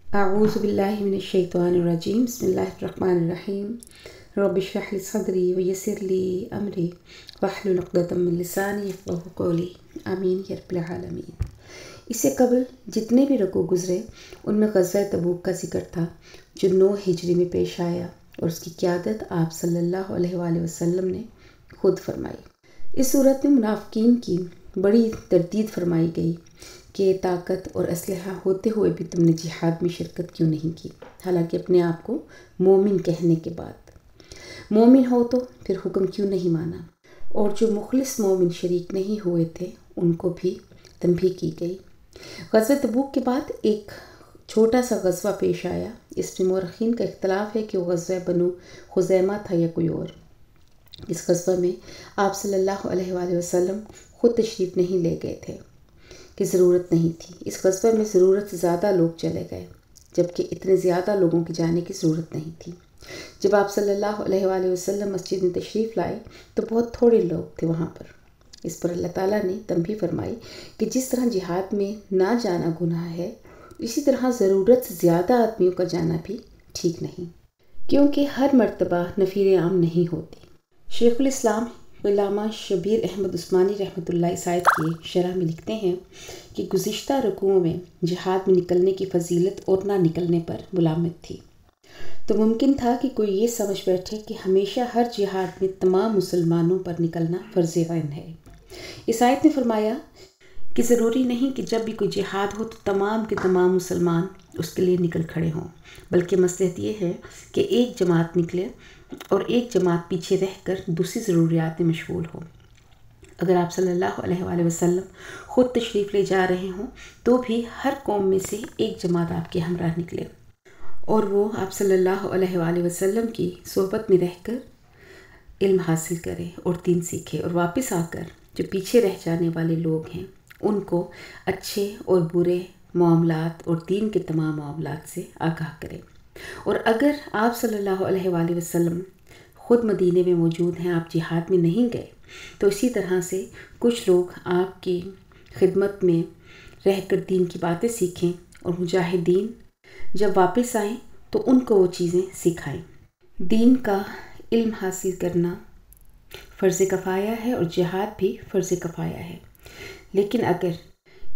اعوذ باللہ من الشیطان الرجیم بسم اللہ الرحمن الرحیم رب اشرح لی صدری ویسر لی امری واحلل عقدۃ من لسانی یفقہوا قولی آمین یا رب العالمین۔ اس سے قبل جتنے بھی رکوع گزرے ان میں غزوہ تبوک کا ذکر تھا جو 9 ہجری میں پیش آیا اور اس کی قیادت آپ صلی اللہ علیہ وآلہ وسلم نے خود فرمائی۔ اس صورت میں منافقین کی بڑی تردید فرمائی گئی کہ طاقت اور اسلحہ ہوتے ہوئے بھی تم نے جہاد میں شرکت کیوں نہیں کی، حالانکہ اپنے آپ کو مومن کہنے کے بعد مومن ہو تو پھر حکم کیوں نہیں مانا، اور جو مخلص مومن شریک نہیں ہوئے تھے ان کو بھی تنبیہ کی گئی۔ غزوہ تبوک کے بعد ایک چھوٹا سا غزوہ پیش آیا، اس میں مورخین کا اختلاف ہے کہ وہ غزوہ بنو خزیمہ تھا یا کوئی اور۔ اس غزوہ میں آپ صلی اللہ علیہ وآلہ وسلم خود تشریف نہیں لے گئے تھے کہ ضرورت نہیں تھی۔ اس غزوہ میں ضرورت سے زیادہ لوگ چلے گئے جبکہ اتنے زیادہ لوگوں کے جانے کی ضرورت نہیں تھی۔ جب آپ صلی اللہ علیہ وآلہ وسلم مسجد میں تشریف لائے تو بہت تھوڑے لوگ تھے وہاں پر۔ اس پر اللہ تعالیٰ نے تنبیہ فرمائی کہ جس طرح جہاد میں نہ جانا گناہ ہے، اسی طرح ضرورت سے زیادہ آدمیوں کا جانا بھی ٹھیک نہیں، کیونکہ ہر مرتبہ نفیر عام نہیں ہوتی۔ شیخ الاسلام علامہ شبیر احمد عثمانی رحمۃ اللہ اس آیت کی شرح میں لکھتے ہیں کہ گزشتہ رکوعوں میں جہاد میں نکلنے کی فضیلت اور نہ نکلنے پر ملامت تھی، تو ممکن تھا کہ کوئی یہ سمجھ بیٹھے کہ ہمیشہ ہر جہاد میں تمام مسلمانوں پر نکلنا فرض عین ہے۔ اس آیت نے فرمایا کہ ضروری نہیں کہ جب بھی کوئی جہاد ہو تو تمام کے تمام مسلمان اس کے لیے نکل کھڑے ہوں، بلکہ مصلحت یہ ہے کہ ایک جماعت نکلے اور ایک جماعت پیچھے رہ کر دوسری ضروریات میں مشغول ہو۔ اگر آپ صلی اللہ علیہ وآلہ وسلم خود تشریف لے جا رہے ہوں تو بھی ہر قوم میں سے ایک جماعت آپ کے ہمراہ نکلے اور وہ آپ صلی اللہ علیہ وآلہ وسلم کی صحبت میں رہ کر علم حاصل کرے اور دین سیکھے، اور واپس آ کر جو پیچھے رہ جانے والے لوگ ہیں ان کو اچھے اور برے معاملات اور دین کے تمام معاملات سے آگاہ کرے۔ اور اگر آپ صلی اللہ علیہ وآلہ وسلم خود مدینے میں موجود ہیں، آپ جہاد میں نہیں گئے، تو اسی طرح سے کچھ لوگ آپ کی خدمت میں رہ کر دین کی باتیں سیکھیں اور مجاہدین جب واپس آئیں تو ان کو وہ چیزیں سکھائیں۔ دین کا علم حاصل کرنا فرض کفایہ ہے اور جہاد بھی فرض کفایہ ہے، لیکن اگر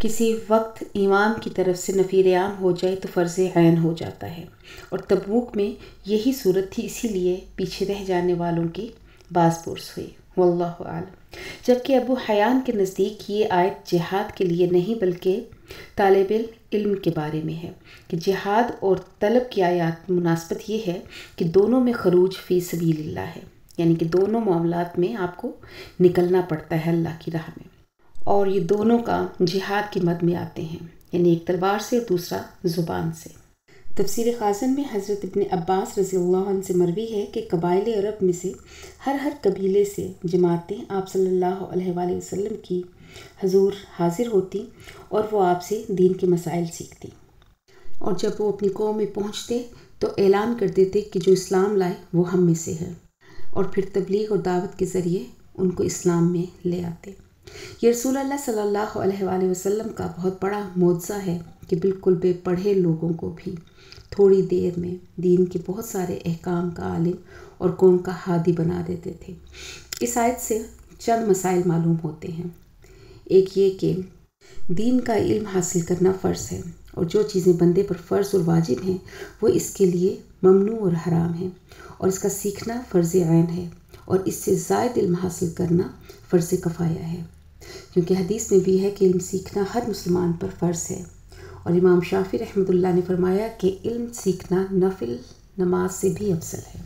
کسی وقت امام کی طرف سے نفیر عام ہو جائے تو فرض عین ہو جاتا ہے، اور تبوک میں یہی صورت تھی، اسی لیے پیچھے رہ جانے والوں کی باز پرس ہوئی، واللہ اعلم۔ جبکہ ابو حیان کے نزدیک یہ آیت جہاد کے لیے نہیں بلکہ طالب علم کے بارے میں ہے کہ جہاد اور طلب کی آیات مناسبت یہ ہے کہ دونوں میں خروج فی سبیل اللہ ہے، یعنی کہ دونوں معاملات میں آپ کو نکلنا پڑتا ہے اللہ کی راہ میں، اور یہ دونوں کا جہاد کی مد میں آتے ہیں، یعنی ایک تلوار سے اور دوسرا زبان سے۔ تفسیر خازن میں حضرت ابن عباس رضی اللہ عنہ سے مروی ہے کہ قبائل عرب میں سے ہر قبیلے سے جماعتیں آپ صلی اللہ علیہ وآلہ وسلم کی حضور حاضر ہوتی اور وہ آپ سے دین کے مسائل سیکھتی، اور جب وہ اپنی قوم میں پہنچتے تو اعلان کر دیتے کہ جو اسلام لائے وہ ہم میں سے ہے، اور پھر تبلیغ اور دعوت کے ذریعے ان کو اسلام میں لے آتے۔ یہ رسول اللہ صلی اللہ علیہ وآلہ وسلم کا بہت بڑا معجزہ ہے کہ بالکل بے پڑھے لوگوں کو بھی تھوڑی دیر میں دین کے بہت سارے احکام کا عالم اور قوم کا ہادی بنا دیتے تھے۔ اس آیت سے چند مسائل معلوم ہوتے ہیں۔ ایک یہ کہ دین کا علم حاصل کرنا فرض ہے، اور جو چیزیں بندے پر فرض اور واجب ہیں وہ اس کے لیے ممنوع اور حرام ہیں، اور اس کا سیکھنا فرض عین ہے، اور اس سے زائد علم حاصل کرنا فرض کفایہ ہے، کیونکہ حدیث میں بھی ہے کہ علم سیکھنا ہر مسلمان پر فرض ہے، اور امام شافعی رحمۃ اللہ نے فرمایا کہ علم سیکھنا نفل نماز سے بھی افضل ہے۔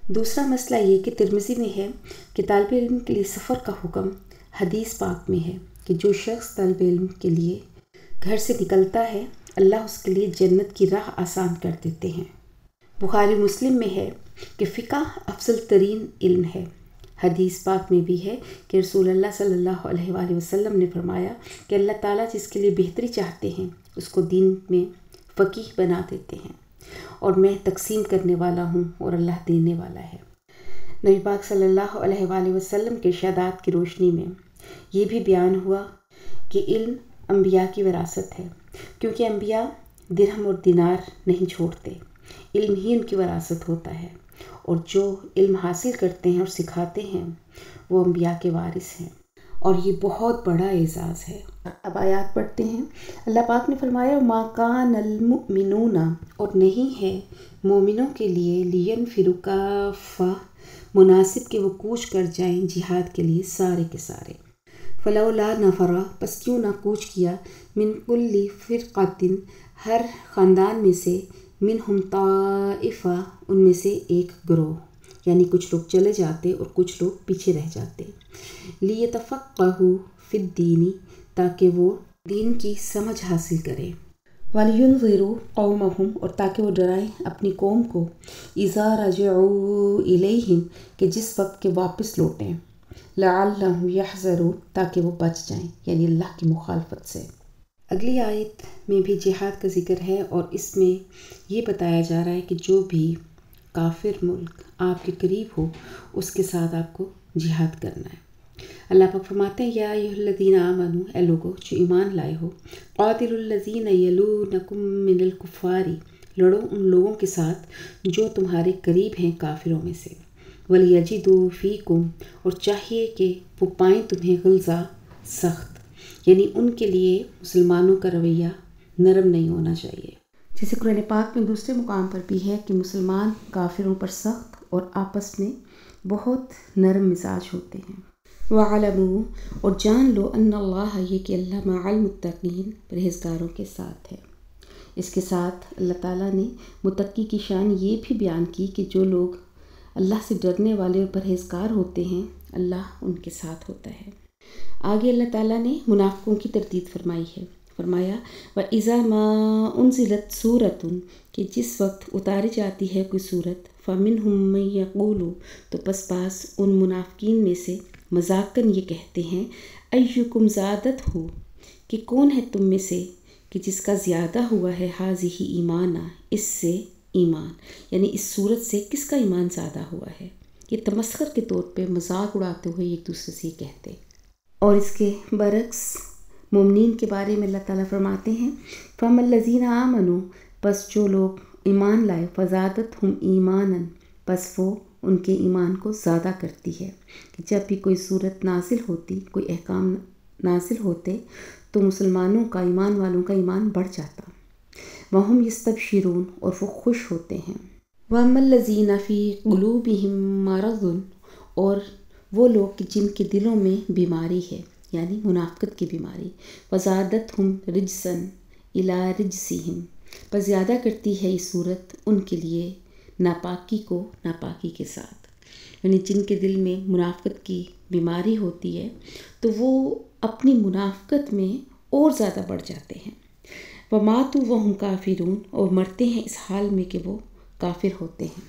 دوسرا مسئلہ یہ کہ ترمذی میں ہے کہ طالب علم کے لیے سفر کا حکم حدیث پاک میں ہے کہ جو شخص طالب علم کے لیے گھر سے نکلتا ہے اللہ اس کے لیے جنت کی راہ آسان کر دیتے ہیں۔ بخاری مسلم میں ہے کہ فقہ افضل ترین علم ہے۔ حدیث پاک میں بھی ہے کہ رسول اللہ صلی اللہ علیہ وآلہ وسلم نے فرمایا کہ اللہ تعالیٰ جس کے لیے بہتری چاہتے ہیں اس کو دین میں فقیہ بنا دیتے ہیں، اور میں تقسیم کرنے والا ہوں اور اللہ دینے والا ہے۔ نبی پاک صلی اللہ علیہ وآلہ وسلم کے ارشادات کی روشنی میں یہ بھی بیان ہوا کہ علم انبیاء کی وراثت ہے، کیونکہ انبیاء درہم اور دینار نہیں چھوڑتے، علم ہی ان کی وراثت ہوتا ہے، اور جو علم حاصل کرتے ہیں اور سکھاتے ہیں وہ انبیاء کے وارث ہیں، اور یہ بہت بڑا اعزاز ہے۔ اب آیات پڑھتے ہیں۔ اللہ پاک نے فرمایا مَا كَانَ الْمُؤْمِنُونَ، اور نہیں ہے مومنوں کے لیے لِيَنْفِرُوا كَافَّةً مناسب کہ وہ کوچ کر جائیں جہاد کے لیے سارے کے سارے۔ فَلَوْلَا نَفَرَ، پس کیوں نہ کوچ کیا، مِنْ كُلِّ فِرْقَةٍ ہر خاندان میں سے، مِنْهُمْ طَائِفَةٌ ان میں سے ایک گروہ، یعنی کچھ لوگ چلے جاتے اور کچھ لوگ پیچھے رہ جاتے، لِيَتَفَقَّهُوا فِي الدِّينِ تاکہ وہ دین کی سمجھ حاصل کریں، وَلِيُنذِرُوا قَوْمَهُمْ اور تاکہ وہ ڈرائیں اپنی قوم کو، اِذَا رَجَعُوا إِلَيْهِمْ کہ جس وقت کے واپس لوٹیں، لَعَلَّهُمْ يَحْذَرُونَ تاکہ وہ بچ جائیں، یعنی اللہ کی مخالفت سے۔ اگلی آیت میں بھی جہاد کا ذکر ہے، اور اس میں یہ بتایا جا رہا ہے کہ جو بھی کافر ملک آپ کے قریب ہو اس کے ساتھ آپ کو جہاد کرنا ہے۔ اللہ پاک فرماتے ہیں یا ایھا الذین آمنوا، اے لوگو جو ایمان لائے ہو، قاتلوا الذین یلونکم من الکفار، لڑو ان لوگوں کے ساتھ جو تمہارے قریب ہیں کافروں میں سے، ولیجدوا فیکم اور چاہیے کہ وہ پائیں تمہیں غلظہ سخت، یعنی ان کے لیے مسلمانوں کا رویہ نرم نہیں ہونا چاہیے، جیسے قرآن پاک میں دوسرے مقام پر بھی ہے کہ مسلمان کافروں پر سخت اور آپس میں بہت نرم مزاج ہوتے ہیں۔ وَاعْلَمُوا اور جان لو ان اللہ یہ کہ اللہ مع المتقین پرہیزگاروں کے ساتھ ہے۔ اس کے ساتھ اللہ تعالیٰ نے متقی کی شان یہ بھی بیان کی کہ جو لوگ اللہ سے ڈرنے والے اور پرہیزگار ہوتے ہیں اللہ ان کے ساتھ ہوتا ہے۔ آگے اللہ تعالیٰ نے منافقوں کی تردید فرمائی ہے، فرمایا وَإِذَا مَا أُنزِلَتْ سُورَةٌ کہ جس وقت اتاری جاتی ہے کوئی سورت، فَمِنْهُم مَّن يَقُولُ تو پس پاس ان منافقین میں سے مذاقاً یہ کہتے ہیں اَيُّكُمْ زَادَتْهُ کہ کون ہے تم میں سے کہ جس کا زیادہ ہوا ہے ہَٰذِهِ ایمانا اس سے ایمان، یعنی اس صورت سے کس کا ایمان زیادہ ہوا ہے، یہ تمسخر کے طور پہ مذاق اڑاتے ہوئے ایک دوسرے سے کہتے۔ اور اس کے برعکس مومنین کے بارے میں اللہ تعالیٰ فرماتے ہیں فَأَمَّا الَّذِينَ آمَنُوا پس جو لوگ ایمان لائے، فَزَادَتْهُمْ إِيمَانًا پس وہ ان کے ایمان کو زیادہ کرتی ہے، کہ جب بھی کوئی صورت نازل ہوتی، کوئی احکام نازل ہوتے تو مسلمانوں کا، ایمان والوں کا ایمان بڑھ جاتا، وَهُمْ يَسْتَبْشِرُونَ اور وہ خوش ہوتے ہیں۔ وَأَمَّا الَّذِينَ فِي قُلُوبِهِم مَّرَضٌ اور وہ لوگ جن کے دلوں میں بیماری ہے، یعنی منافقت کی بیماری، وَزَادَتْهُمْ رِجْسًا إِلَىٰ رِجْسِهِمْ پس زیادہ کرتی ہے یہ صورت ان کے لیے ناپاکی کو ناپاکی کے ساتھ، یعنی جن کے دل میں منافقت کی بیماری ہوتی ہے تو وہ اپنی منافقت میں اور زیادہ بڑھ جاتے ہیں، وَمَاتُوا وَهُمْ كَافِرُونَ اور مرتے ہیں اس حال میں کہ وہ کافر ہوتے ہیں۔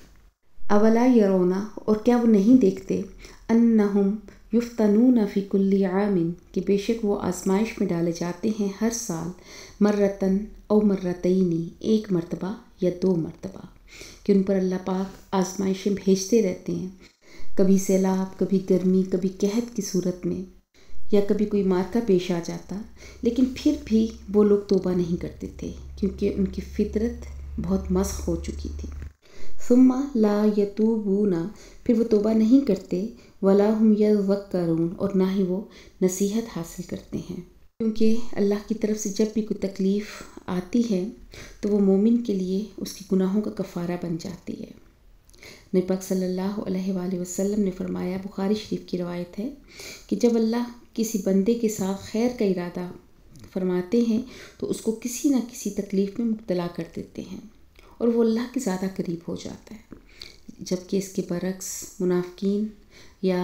اولا یرون اور کیا وہ نہیں دیکھتے، انہم یفتنون فی کل عام کہ بے شک وہ آزمائش میں ڈالے جاتے ہیں ہر سال، مرتن او مرتین ایک مرتبہ یا دو مرتبہ، کہ ان پر اللہ پاک آزمائشیں بھیجتے رہتے ہیں، کبھی سیلاب، کبھی گرمی، کبھی قحط کی صورت میں، یا کبھی کوئی مارکا پیش آ جاتا، لیکن پھر بھی وہ لوگ توبہ نہیں کرتے تھے کیونکہ ان کی فطرت بہت مسخ ہو چکی تھی۔ ثم لا یتوبون پھر وہ توبہ نہیں کرتے، ولا هم یذکرون اور نہ ہی وہ نصیحت حاصل کرتے ہیں، کیونکہ اللہ کی طرف سے جب بھی کوئی تکلیف آتی ہے تو وہ مومن کے لیے اس کی گناہوں کا کفارہ بن جاتی ہے۔ نبی پاک صلی اللہ علیہ وآلہ وسلم نے فرمایا، بخاری شریف کی روایت ہے کہ جب اللہ کسی بندے کے ساتھ خیر کا ارادہ فرماتے ہیں تو اس کو کسی نہ کسی تکلیف میں مبتلا کر دیتے ہیں اور وہ اللہ کے زیادہ قریب ہو جاتا ہے، جبکہ اس کے برعکس منافقین یا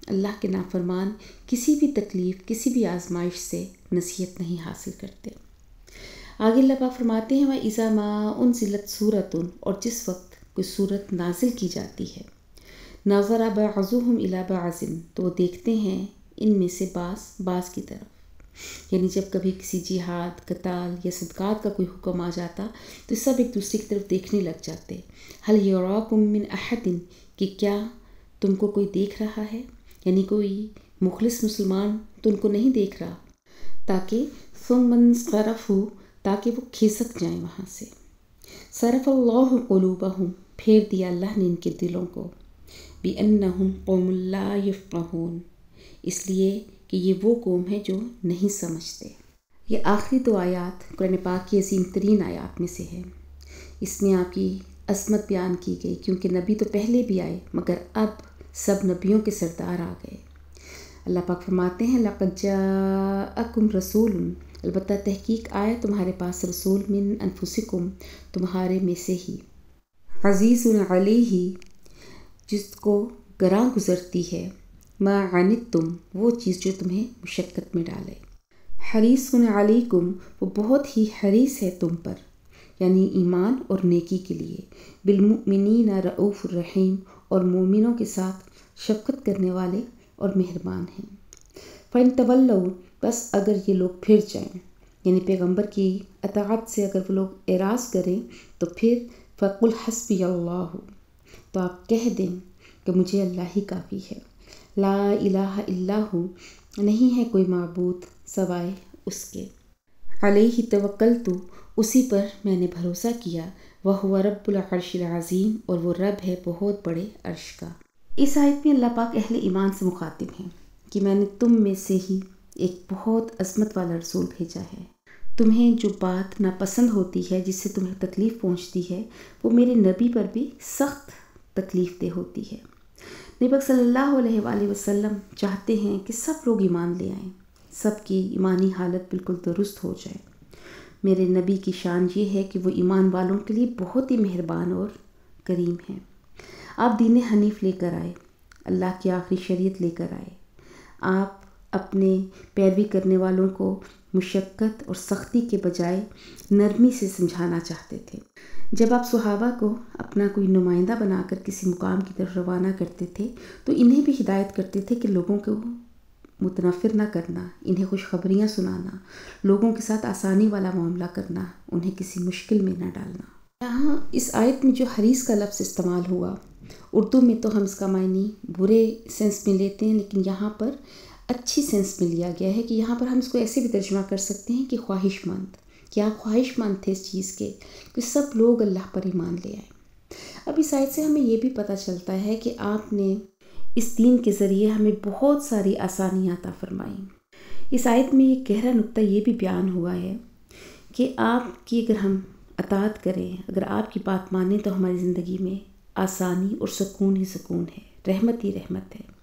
اللہ کے نافرمان کسی بھی تکلیف، کسی بھی آزمائش سے نصیحت نہیں حاصل کرتے۔ آگے اللہ پاک فرماتے ہیں وَإِذَا مَا أُنزِلَتْ سُورَةٌ اور جس وقت کوئی صورت نازل کی جاتی ہے، نَظَرَ بَعْضُهُمْ إِلَىٰ بَعْضٍ تو وہ دیکھتے ہیں ان میں سے بعض کی طرف، یعنی جب کبھی کسی جہاد، قتال یا صدقات کا کوئی حکم آ جاتا تو سب ایک دوسرے کی طرف دیکھنے لگ جاتے، هَلْ يَرَاكُم مِّنْ أَحَدٍ کہ کیا تم کو کوئی دیکھ رہا ہے، یعنی کوئی مخلص مسلمان تم کو نہیں دیکھ رہا، تاکہ ثُمَّ انصَرَفُوا تاکہ وہ کھسک جائیں وہاں سے۔ صرف اللہ قلوبہم، پھیر دیا اللہ نے ان کے دلوں کو، بِأَنَّهُمْ قَوْمٌ لَا يَفْقَهُونَ، اس لیے کہ یہ وہ قوم ہے جو نہیں سمجھتے۔ یہ آخری 2 آیات قرآن پاک کی عظیم ترین آیات میں سے ہے۔ اس میں آپ کی عظمت بیان کی گئی، کیونکہ نبی تو پہلے بھی آئے مگر اب سب نبیوں کے سردار آ گئے۔ اللہ پاک فرماتے ہیں لَقَدْ جَاءَكُمْ رَسُولٌ، البتہ تحقیق آیا تمہارے پاس رسول من انفسکم، تمہارے میں سے ہی، عزیز علیہ، جس کو گراں گزرتی ہے، ما عنتم، وہ چیز جو تمہیں مشقت میں ڈالے، حریص علیکم، وہ بہت ہی حریص ہے تم پر، یعنی ایمان اور نیکی کے لیے، بالمؤمنین رؤوف الرحیم، اور مومنوں کے ساتھ شفقت کرنے والے اور مہربان ہیں۔ فَإِن تَوَلَّوْا، بس اگر یہ لوگ پھر جائیں، یعنی پیغمبر کی اطاعت سے اگر وہ لوگ اعراض کریں تو پھر فَقُلْ حَسْبِيَ اللَّهُ، تو آپ کہہ دیں کہ مجھے اللہ ہی کافی ہے، لا الہ الا ہو، نہیں ہے کوئی معبود سوائے اس کے، علیہ توکلت، اسی پر میں نے بھروسہ کیا، وَهُوَ رَبُّ الْعَرْشِ الْعَظِيمِ، اور وہ رب ہے بہت بڑے عرش کا۔ اس آیت میں اللہ پاک اہل ایمان سے مخاطب ہیں کہ میں نے تم میں سے ہی ایک بہت عظمت والا رسول بھیجا ہے، تمہیں جو بات ناپسند ہوتی ہے، جس سے تمہیں تکلیف پہنچتی ہے، وہ میرے نبی پر بھی سخت تکلیف دہ ہوتی ہے۔ نبی صلی اللہ علیہ وآلہ وسلم چاہتے ہیں کہ سب لوگ ایمان لے آئیں، سب کی ایمانی حالت بالکل درست ہو جائے۔ میرے نبی کی شان یہ ہے کہ وہ ایمان والوں کے لیے بہت ہی مہربان اور کریم ہیں۔ آپ دین حنیف لے کر آئے، اللہ کی آخری شریعت لے کر آئے۔ آپ اپنے پیروی کرنے والوں کو مشقت اور سختی کے بجائے نرمی سے سمجھانا چاہتے تھے۔ جب آپ صحابہ کو اپنا کوئی نمائندہ بنا کر کسی مقام کی طرف روانہ کرتے تھے تو انہیں بھی ہدایت کرتے تھے کہ لوگوں کو متنفر نہ کرنا، انہیں خوشخبریاں سنانا، لوگوں کے ساتھ آسانی والا معاملہ کرنا، انہیں کسی مشکل میں نہ ڈالنا۔ یہاں اس آیت میں جو حریص کا لفظ استعمال ہوا، اردو میں تو ہم اس کا معنی برے سینس میں لیتے ہیں، لیکن یہاں پر اچھی سینس میں لیا گیا ہے کہ یہاں پر ہم اس کو ایسے بھی ترجمہ کر سکتے ہیں کہ خواہش مند، کیا خواہش مند تھے اس چیز کے کہ سب لوگ اللہ پر ایمان لے آئیں۔ اب اس آیت سے ہمیں یہ بھی پتہ چلتا ہے کہ آپ نے اس دین کے ذریعے ہمیں بہت ساری آسانیاں عطا فرمائیں۔ اس آیت میں ایک گہرا نقطہ یہ بھی بیان ہوا ہے کہ آپ کی اگر ہم اطاعت کریں، اگر آپ کی بات مانیں تو ہماری زندگی میں آسانی اور سکون ہی سکون ہے، رحمت ہی رحمت ہے۔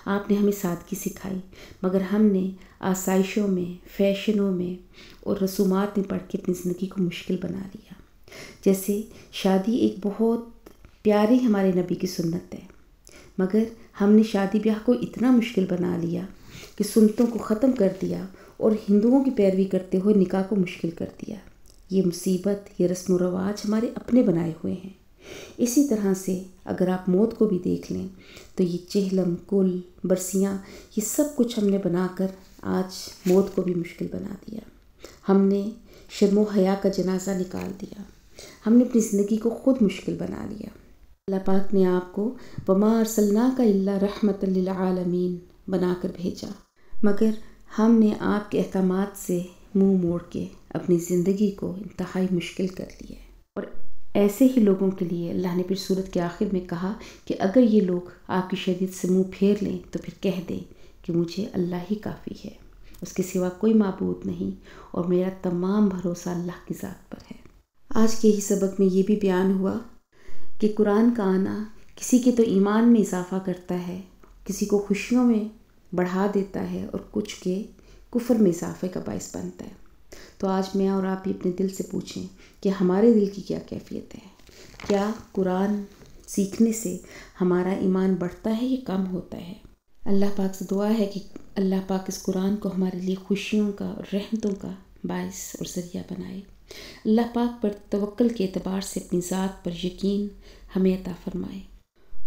آپ نے ہمیں سادگی سکھائی، مگر ہم نے آسائشوں میں، فیشنوں میں اور رسومات میں پڑھ کے اپنی زندگی کو مشکل بنا لیا۔ جیسے شادی ایک بہت پیاری ہمارے نبی کی سنت ہے، مگر ہم نے شادی بیاہ کو اتنا مشکل بنا لیا کہ سنتوں کو ختم کر دیا اور ہندوؤں کی پیروی کرتے ہوئے نکاح کو مشکل کر دیا۔ یہ مصیبت، یہ رسم و رواج ہمارے اپنے بنائے ہوئے ہیں۔ اسی طرح سے اگر آپ موت کو بھی دیکھ لیں تو یہ چہلم، کل، برسیاں، یہ سب کچھ ہم نے بنا کر آج موت کو بھی مشکل بنا دیا۔ ہم نے شرم و حیا کا جنازہ نکال دیا، ہم نے اپنی زندگی کو خود مشکل بنا لیا۔ اللہ پاک نے آپ کو وَمَا أَرْسَلْنَاكَ إِلَّا رَحْمَةً لِّلْعَالَمِينَ بنا کر بھیجا، مگر ہم نے آپ کے احکامات سے منہ موڑ کے اپنی زندگی کو انتہائی مشکل کر لیا ہے۔ اور ایسے ہی لوگوں کے لیے اللہ نے پھر سورت کے آخر میں کہا کہ اگر یہ لوگ آپ کی شریعت سے منہ پھیر لیں تو پھر کہہ دیں کہ مجھے اللہ ہی کافی ہے، اس کے سوا کوئی معبود نہیں، اور میرا تمام بھروسہ اللہ کی ذات پر ہے۔ آج کے ہی سبق میں یہ بھی بیان ہوا کہ قرآن کا آنا کسی کے تو ایمان میں اضافہ کرتا ہے، کسی کو خوشیوں میں بڑھا دیتا ہے، اور کچھ کے کفر میں اضافے کا باعث بنتا ہے۔ تو آج میں اور آپ بھی اپنے دل سے پوچھیں کہ ہمارے دل کی کیا کیفیت ہے؟ کیا قرآن سیکھنے سے ہمارا ایمان بڑھتا ہے یا کم ہوتا ہے؟ اللہ پاک سے دعا ہے کہ اللہ پاک اس قرآن کو ہمارے لیے خوشیوں کا اور رحمتوں کا باعث اور ذریعہ بنائے۔ اللہ پاک پر توکل کے اعتبار سے اپنی ذات پر یقین ہمیں عطا فرمائے،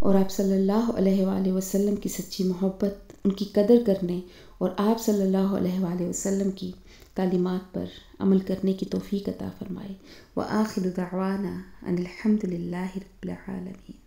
اور آپ صلی اللہ علیہ وآلہ وسلم کی سچی محبت، ان کی قدر کرنے اور آپ صلی اللہ علیہ وآلہ وسلم کی تعلیمات پر عمل کرنے کی توفیق عطا فرمائے۔ وآخر دعوانا ان الحمد للہ رب العالمین۔